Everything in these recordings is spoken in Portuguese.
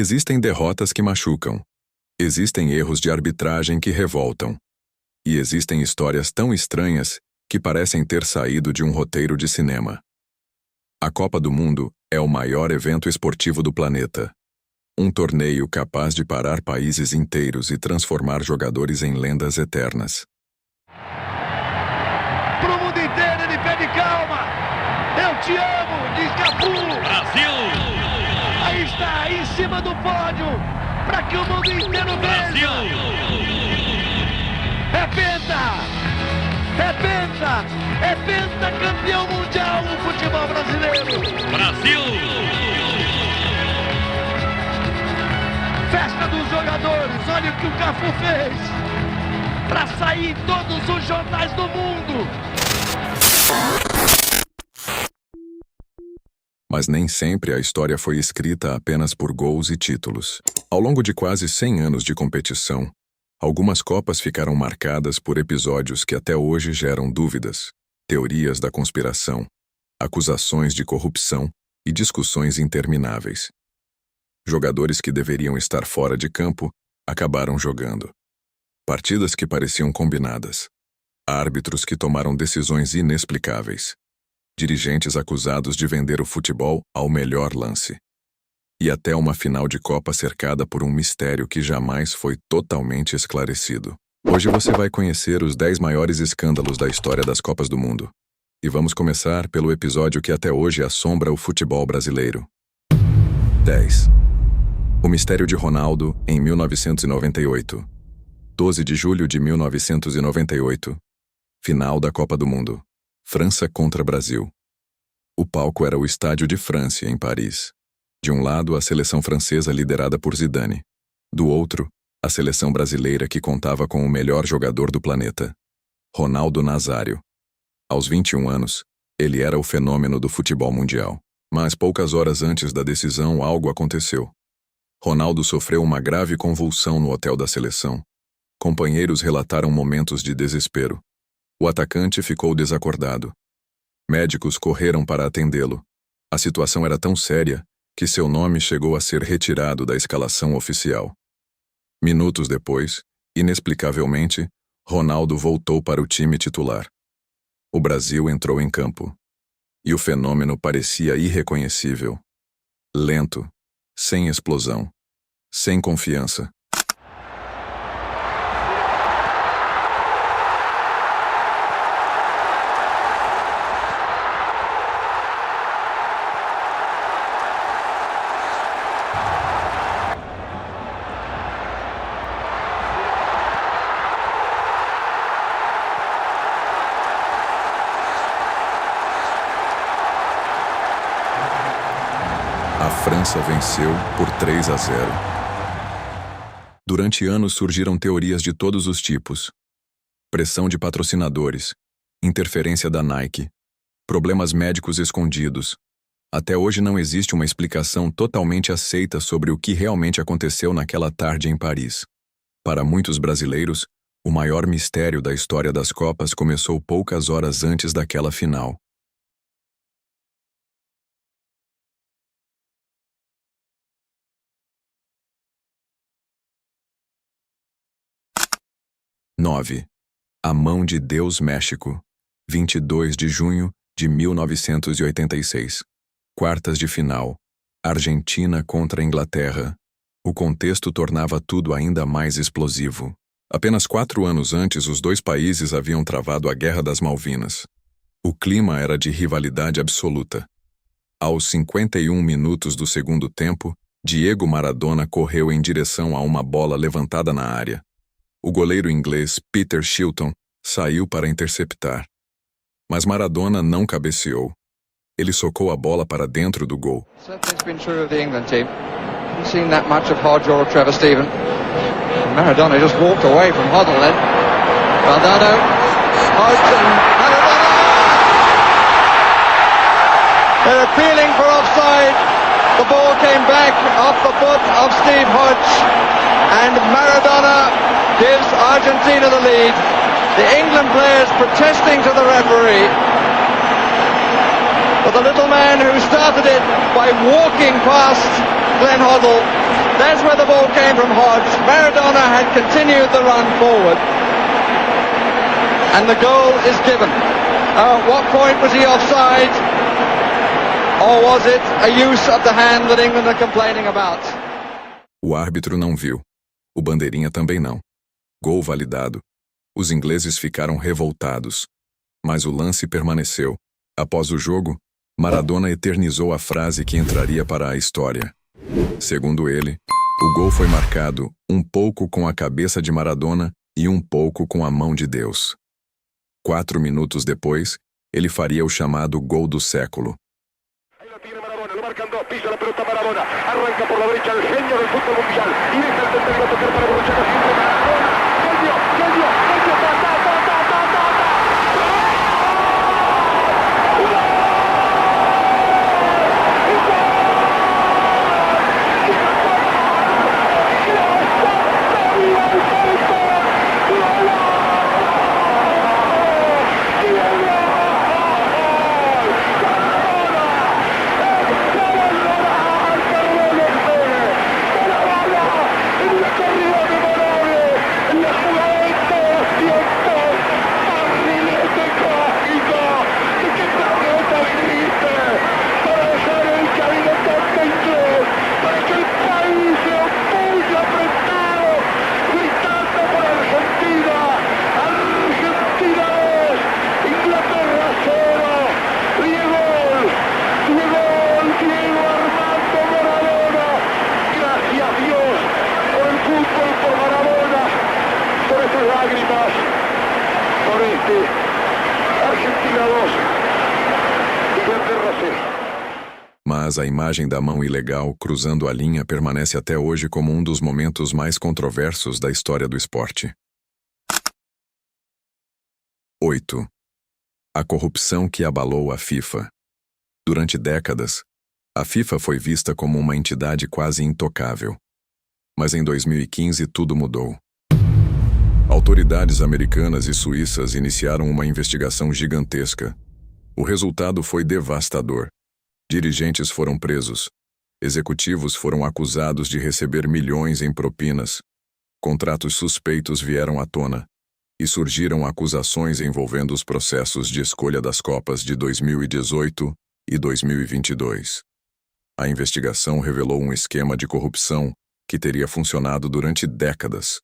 Existem derrotas que machucam. Existem erros de arbitragem que revoltam. E existem histórias tão estranhas que parecem ter saído de um roteiro de cinema. A Copa do Mundo é o maior evento esportivo do planeta. Um torneio capaz de parar países inteiros e transformar jogadores em lendas eternas. Pro mundo inteiro ele pede calma. Eu te amo, diz Cafu. Brasil! Aí está, em cima do pódio, para que o mundo inteiro veja. É penta! É penta! É pentacampeão mundial no futebol brasileiro! Brasil! Festa dos jogadores, olha o que o Cafu fez para sair em todos os jornais do mundo. Mas nem sempre a história foi escrita apenas por gols e títulos. Ao longo de quase 100 anos de competição, algumas Copas ficaram marcadas por episódios que até hoje geram dúvidas, teorias da conspiração, acusações de corrupção e discussões intermináveis. Jogadores que deveriam estar fora de campo acabaram jogando. Partidas que pareciam combinadas. Árbitros que tomaram decisões inexplicáveis. Dirigentes acusados de vender o futebol ao melhor lance. E até uma final de Copa cercada por um mistério que jamais foi totalmente esclarecido. Hoje você vai conhecer os 10 maiores escândalos da história das Copas do Mundo. E vamos começar pelo episódio que até hoje assombra o futebol brasileiro. 10. O mistério de Ronaldo em 1998. 12 de julho de 1998. Final da Copa do Mundo. França contra Brasil. O palco era o Estádio de France, em Paris. De um lado, a seleção francesa liderada por Zidane. Do outro, a seleção brasileira que contava com o melhor jogador do planeta, Ronaldo Nazário. Aos 21 anos, ele era o fenômeno do futebol mundial. Mas poucas horas antes da decisão, algo aconteceu. Ronaldo sofreu uma grave convulsão no hotel da seleção. Companheiros relataram momentos de desespero. O atacante ficou desacordado. Médicos correram para atendê-lo. A situação era tão séria que seu nome chegou a ser retirado da escalação oficial. Minutos depois, inexplicavelmente, Ronaldo voltou para o time titular. O Brasil entrou em campo. E o fenômeno parecia irreconhecível. Lento, sem explosão, sem confiança. A França venceu por 3-0. Durante anos surgiram teorias de todos os tipos. Pressão de patrocinadores, interferência da Nike, problemas médicos escondidos. Até hoje não existe uma explicação totalmente aceita sobre o que realmente aconteceu naquela tarde em Paris. Para muitos brasileiros, o maior mistério da história das Copas começou poucas horas antes daquela final. A Mão de Deus, México, 22 de junho de 1986. Quartas de final. Argentina contra Inglaterra. O contexto tornava tudo ainda mais explosivo. Apenas 4 anos antes, os dois países haviam travado a Guerra das Malvinas. O clima era de rivalidade absoluta. Aos 51 minutos do segundo tempo, Diego Maradona correu em direção a uma bola levantada na área. O goleiro inglês Peter Shilton saiu para interceptar. Mas Maradona não cabeceou. Ele socou a bola para dentro do gol. Certainly it's been true of the England team. Haven't seen that much of Hodge or Trevor Steven. Maradona just walked away from Hoddle then. Valdano, Hodge and Maradona! They're appealing for offside. The ball came back off the foot of Steve Hodge. And Maradona gives Argentina the lead. The England players protesting to the referee. But the little man who started it by walking past Glenn Hoddle There's where the ball came from Hodge. Maradona had continued the run forward. And the goal is given. At what point was he offside? Or was it a use of the hand that England are complaining about? O árbitro não viu. O bandeirinha também não. Gol validado. Os ingleses ficaram revoltados. Mas o lance permaneceu. Após o jogo, Maradona eternizou a frase que entraria para a história. Segundo ele, o gol foi marcado um pouco com a cabeça de Maradona e um pouco com a mão de Deus. 4 minutos depois, ele faria o chamado gol do século. Lo marcan dos, pisa la pelota Maradona, arranca por la derecha el genio del fútbol mundial y deja el tercero a tocar para Borruchaga, siempre Maradona, genio, ta, ta, ta, ta, ta, ta, ta. Mas a imagem da mão ilegal cruzando a linha permanece até hoje como um dos momentos mais controversos da história do esporte. 8. A corrupção que abalou a FIFA. Durante décadas, a FIFA foi vista como uma entidade quase intocável. Mas em 2015 tudo mudou. Autoridades americanas e suíças iniciaram uma investigação gigantesca. O resultado foi devastador. Dirigentes foram presos. Executivos foram acusados de receber milhões em propinas. Contratos suspeitos vieram à tona. E surgiram acusações envolvendo os processos de escolha das Copas de 2018 e 2022. A investigação revelou um esquema de corrupção que teria funcionado durante décadas.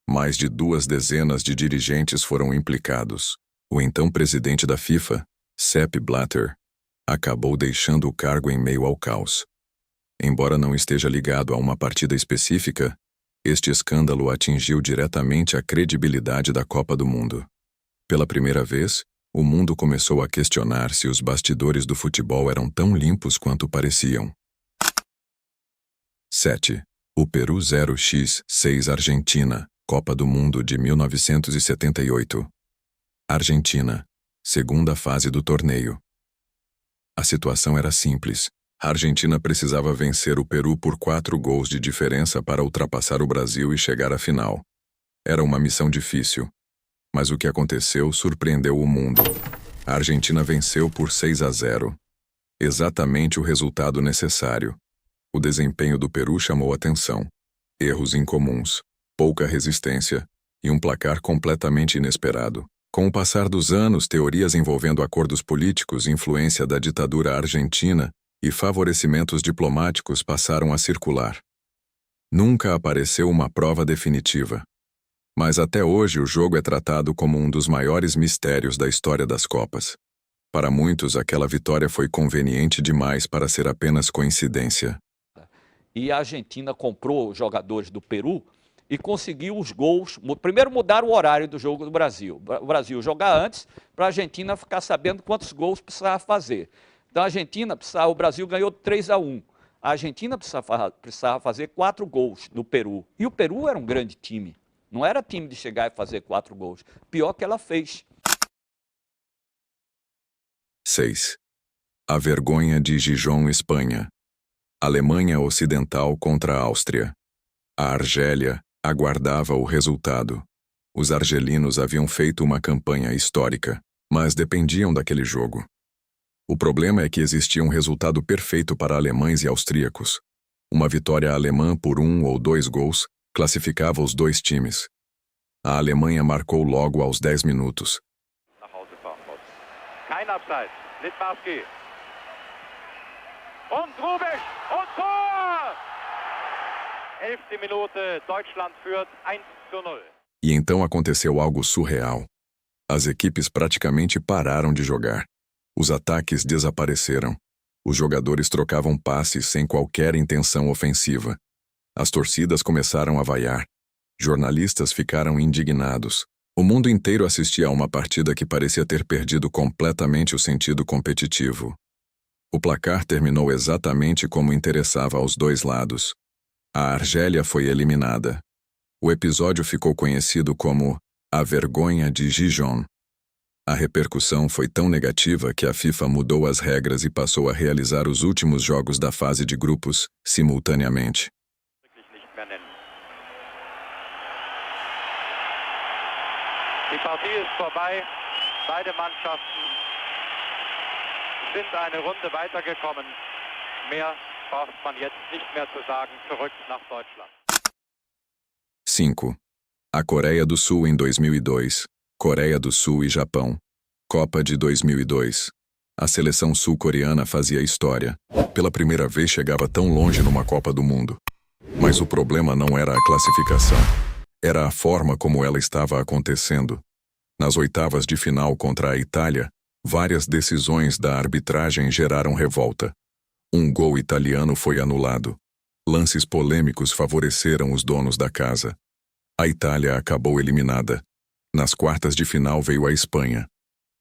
Mais de 2 dezenas de dirigentes foram implicados. O então presidente da FIFA, Sepp Blatter, acabou deixando o cargo em meio ao caos. Embora não esteja ligado a uma partida específica, este escândalo atingiu diretamente a credibilidade da Copa do Mundo. Pela primeira vez, o mundo começou a questionar se os bastidores do futebol eram tão limpos quanto pareciam. 7. O Peru 0x6 Argentina, Copa do Mundo de 1978. Argentina, segunda fase do torneio. A situação era simples. A Argentina precisava vencer o Peru por 4 gols de diferença para ultrapassar o Brasil e chegar à final. Era uma missão difícil. Mas o que aconteceu surpreendeu o mundo. A Argentina venceu por 6-0. Exatamente o resultado necessário. O desempenho do Peru chamou atenção. Erros incomuns, pouca resistência e um placar completamente inesperado. Com o passar dos anos, teorias envolvendo acordos políticos, influência da ditadura argentina e favorecimentos diplomáticos passaram a circular. Nunca apareceu uma prova definitiva. Mas até hoje o jogo é tratado como um dos maiores mistérios da história das Copas. Para muitos, aquela vitória foi conveniente demais para ser apenas coincidência. E a Argentina comprou os jogadores do Peru e conseguiu os gols. Primeiro mudaram o horário do jogo do Brasil. O Brasil jogar antes, para a Argentina ficar sabendo quantos gols precisava fazer. Então o Brasil ganhou 3-1. A Argentina precisava fazer 4 gols no Peru. E o Peru era um grande time. Não era time de chegar e fazer 4 gols. Pior que ela fez. 6. A vergonha de Gijón, Espanha. Alemanha Ocidental contra a Áustria. A Argélia aguardava o resultado. Os argelinos haviam feito uma campanha histórica, mas dependiam daquele jogo. O problema é que existia um resultado perfeito para alemães e austríacos. Uma vitória alemã por 1 ou 2 gols classificava os dois times. A Alemanha marcou logo aos 10 minutos. Nach Hause fahren muss. Kein Abseits. Littbarski. Und Rubisch. Und Tor! 11. Minute. Deutschland führt 1:0. E então aconteceu algo surreal. As equipes praticamente pararam de jogar. Os ataques desapareceram. Os jogadores trocavam passes sem qualquer intenção ofensiva. As torcidas começaram a vaiar. Jornalistas ficaram indignados. O mundo inteiro assistia a uma partida que parecia ter perdido completamente o sentido competitivo. O placar terminou exatamente como interessava aos dois lados. A Argélia foi eliminada. O episódio ficou conhecido como a vergonha de Gijón. A repercussão foi tão negativa que a FIFA mudou as regras e passou a realizar os últimos jogos da fase de grupos simultaneamente. Die Partie ist vorbei. Beide Mannschaften sind eine Runde weitergekommen. Mehr braucht man jetzt nicht mehr zu sagen. Zurück nach Deutschland. 5. A Coreia do Sul em 2002. Coreia do Sul e Japão. Copa de 2002. A seleção sul-coreana fazia história. Pela primeira vez chegava tão longe numa Copa do Mundo. Mas o problema não era a classificação. Era a forma como ela estava acontecendo. Nas oitavas de final contra a Itália, várias decisões da arbitragem geraram revolta. Um gol italiano foi anulado. Lances polêmicos favoreceram os donos da casa. A Itália acabou eliminada. Nas quartas de final veio a Espanha.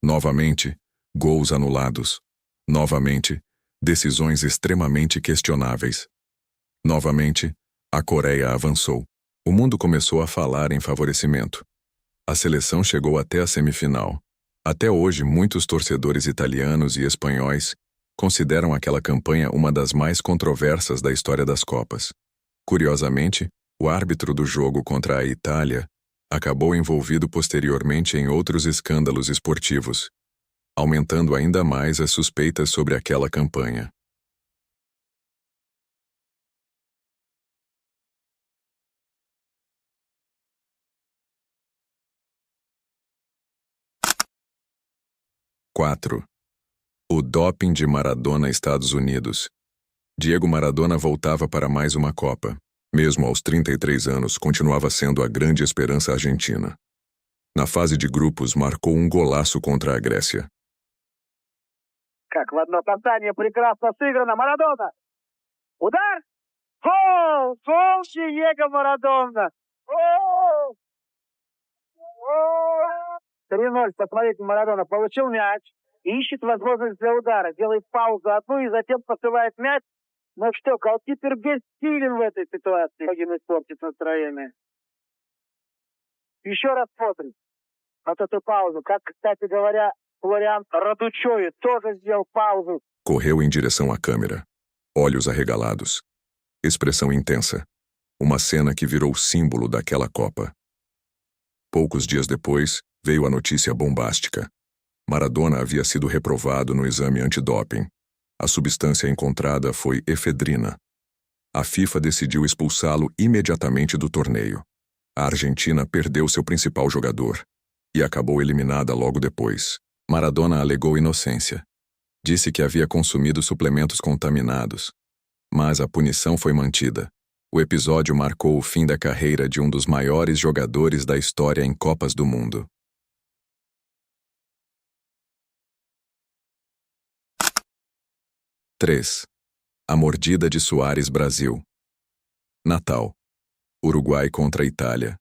Novamente, gols anulados. Novamente, decisões extremamente questionáveis. Novamente, a Coreia avançou. O mundo começou a falar em favorecimento. A seleção chegou até a semifinal. Até hoje, muitos torcedores italianos e espanhóis consideram aquela campanha uma das mais controversas da história das Copas. Curiosamente, o árbitro do jogo contra a Itália acabou envolvido posteriormente em outros escândalos esportivos, aumentando ainda mais as suspeitas sobre aquela campanha. (4) O doping de Maradona, Estados Unidos. Diego Maradona voltava para mais uma Copa. Mesmo aos 33 anos, continuava sendo a grande esperança argentina. Na fase de grupos, marcou um golaço contra a Grécia. Как в одно касание прекрасно сыграно. Марадона. Удар. Гол! Гол Диего Марадона. Гол! 3-0. Посмотрите, Марадона получил мяч, ищет возможность для удара, делает паузу одну и затем посылает мяч. Ну что, голкипер бессилен в этой ситуации. Один испортит настроение. Еще раз смотрим вот эту паузу. Как, кстати говоря, Флориан Радучои тоже сделал паузу. Correu em direção à câmera. Olhos arregalados. Expressão intensa. Uma cena que virou símbolo daquela Copa. Poucos dias depois, veio a notícia bombástica. Maradona havia sido reprovado no exame antidoping. A substância encontrada foi efedrina. A FIFA decidiu expulsá-lo imediatamente do torneio. A Argentina perdeu seu principal jogador e acabou eliminada logo depois. Maradona alegou inocência. Disse que havia consumido suplementos contaminados. Mas a punição foi mantida. O episódio marcou o fim da carreira de um dos maiores jogadores da história em Copas do Mundo. (3) A mordida de Suárez, Brasil. Natal. Uruguai contra a Itália.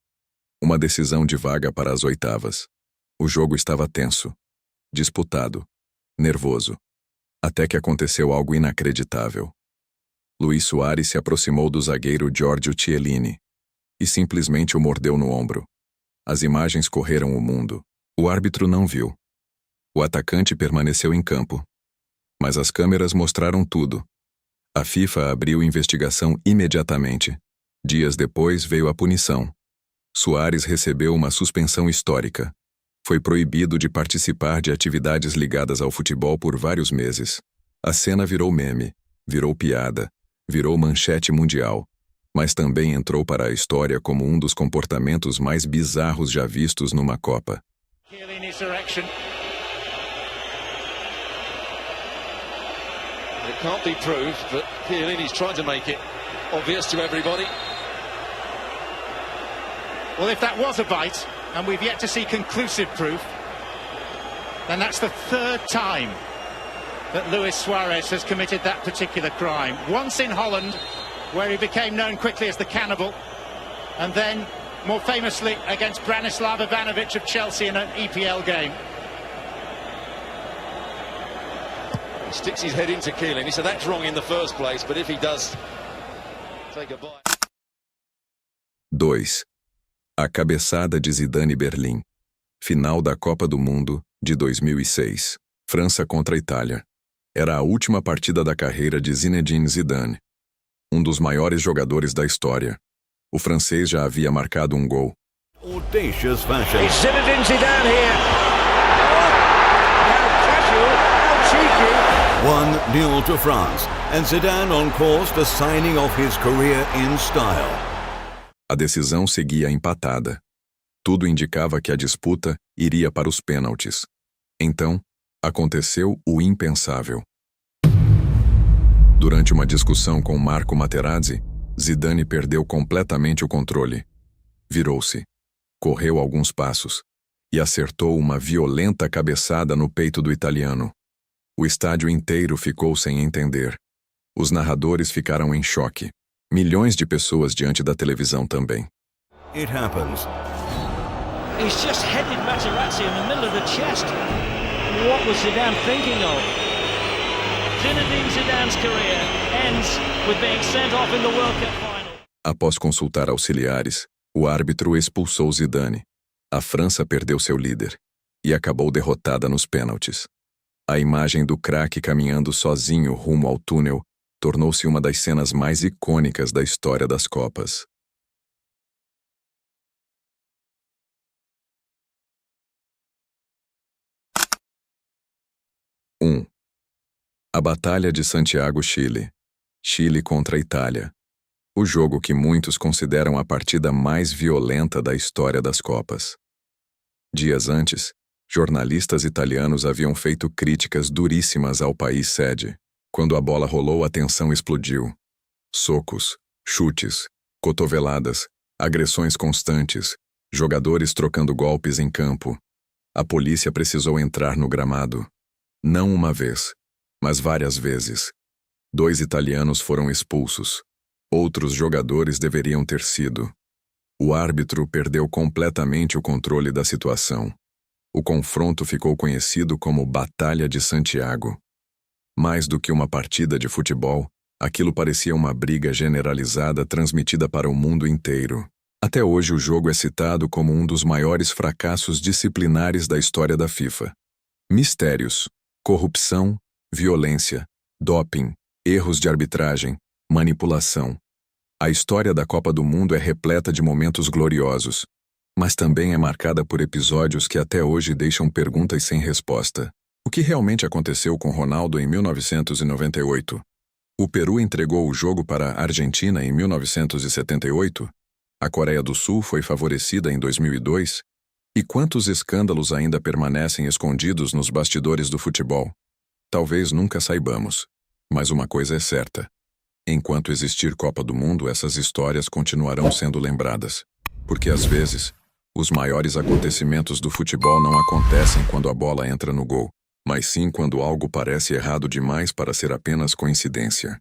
Uma decisão de vaga para as oitavas. O jogo estava tenso, disputado, nervoso, até que aconteceu algo inacreditável. Luís Soares se aproximou do zagueiro Giorgio Chiellini e simplesmente o mordeu no ombro. As imagens correram o mundo. O árbitro não viu. O atacante permaneceu em campo. Mas as câmeras mostraram tudo. A FIFA abriu investigação imediatamente. Dias depois veio a punição. Soares recebeu uma suspensão histórica. Foi proibido de participar de atividades ligadas ao futebol por vários meses. A cena virou meme, virou piada, Virou manchete mundial, mas também entrou para a história como um dos comportamentos mais bizarros já vistos numa Copa. It can't be proved, but Chiellini's trying to make it obvious to everybody. Well, if that was a bite, and we've yet to see conclusive proof, then that's the third time that Luis Suarez has committed that particular crime. Once in Holland, where he became known quickly as the cannibal, and then, more famously, against Branislav Ivanovic of Chelsea in an EPL game. He sticks his head into Chiellini, so that's wrong in the first place, but if he does take a bite... 2. A cabeçada de Zidane Berlim. Final da Copa do Mundo, de 2006. França contra a Itália. Era a última partida da carreira de Zinedine Zidane, um dos maiores jogadores da história. O francês já havia marcado um gol. Audacious fashion. It's Zinedine Zidane here. How casual, how cheeky. 1-0 to France, and Zidane on course for signing off his career in style. A decisão seguia empatada. Tudo indicava que a disputa iria para os pênaltis. Então, aconteceu o impensável. Durante uma discussão com Marco Materazzi, Zidane perdeu completamente o controle. Virou-se, correu alguns passos e acertou uma violenta cabeçada no peito do italiano. O estádio inteiro ficou sem entender. Os narradores ficaram em choque. Milhões de pessoas diante da televisão também. It happens. He's just headed Materazzi in the middle of the chest. What was Zidane thinking of? Zinedine Zidane's career ends with being sent off in the World Cup final. Após consultar auxiliares, o árbitro expulsou Zidane. A França perdeu seu líder e acabou derrotada nos pênaltis. A imagem do craque caminhando sozinho rumo ao túnel tornou-se uma das cenas mais icônicas da história das Copas. A Batalha de Santiago, Chile. Chile contra a Itália. O jogo que muitos consideram a partida mais violenta da história das Copas. Dias antes, jornalistas italianos haviam feito críticas duríssimas ao país sede. Quando a bola rolou, a tensão explodiu. Socos, chutes, cotoveladas, agressões constantes, jogadores trocando golpes em campo. A polícia precisou entrar no gramado. Não uma vez, mas várias vezes. 2 italianos foram expulsos. Outros jogadores deveriam ter sido. O árbitro perdeu completamente o controle da situação. O confronto ficou conhecido como Batalha de Santiago. Mais do que uma partida de futebol, aquilo parecia uma briga generalizada transmitida para o mundo inteiro. Até hoje o jogo é citado como um dos maiores fracassos disciplinares da história da FIFA. Mistérios, corrupção, violência, doping, erros de arbitragem, manipulação. A história da Copa do Mundo é repleta de momentos gloriosos, mas também é marcada por episódios que até hoje deixam perguntas sem resposta. O que realmente aconteceu com Ronaldo em 1998? O Peru entregou o jogo para a Argentina em 1978? A Coreia do Sul foi favorecida em 2002? E quantos escândalos ainda permanecem escondidos nos bastidores do futebol? Talvez nunca saibamos, mas uma coisa é certa. Enquanto existir Copa do Mundo, essas histórias continuarão sendo lembradas. Porque às vezes, os maiores acontecimentos do futebol não acontecem quando a bola entra no gol, mas sim quando algo parece errado demais para ser apenas coincidência.